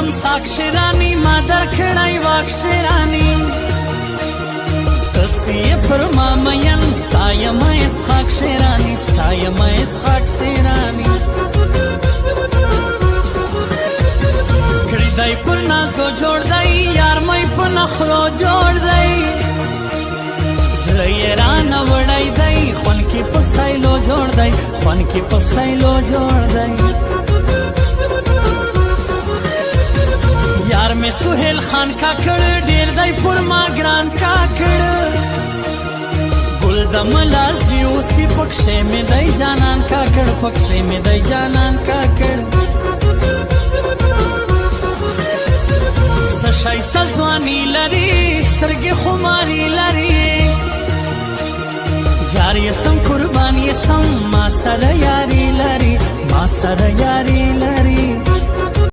کړم ساکشرانی ما درکړی واکشرانی تسی پر ما مین ستایم اسحاق شیرانی ستایم اسحاق شیرانی کړي دای پر نازو جوړ دی یار مې په نخرو جوړ دی زړه یې رانه وړی دی خون کې په سټایلو جوړ دی خون کې په سټایلو جوړ دی یار میں سہیل خان کا کڑ ډیر دی پر ما ګران کا کڑ گل د ملازی اوسی پکشه می دی جانان کا کڑ پکشه می دی جانان کا کڑ سشایسته ځواني لري سترګې خماري لري جار یې سم قربان یې سم ما سره یاري لري ما سره یاري لري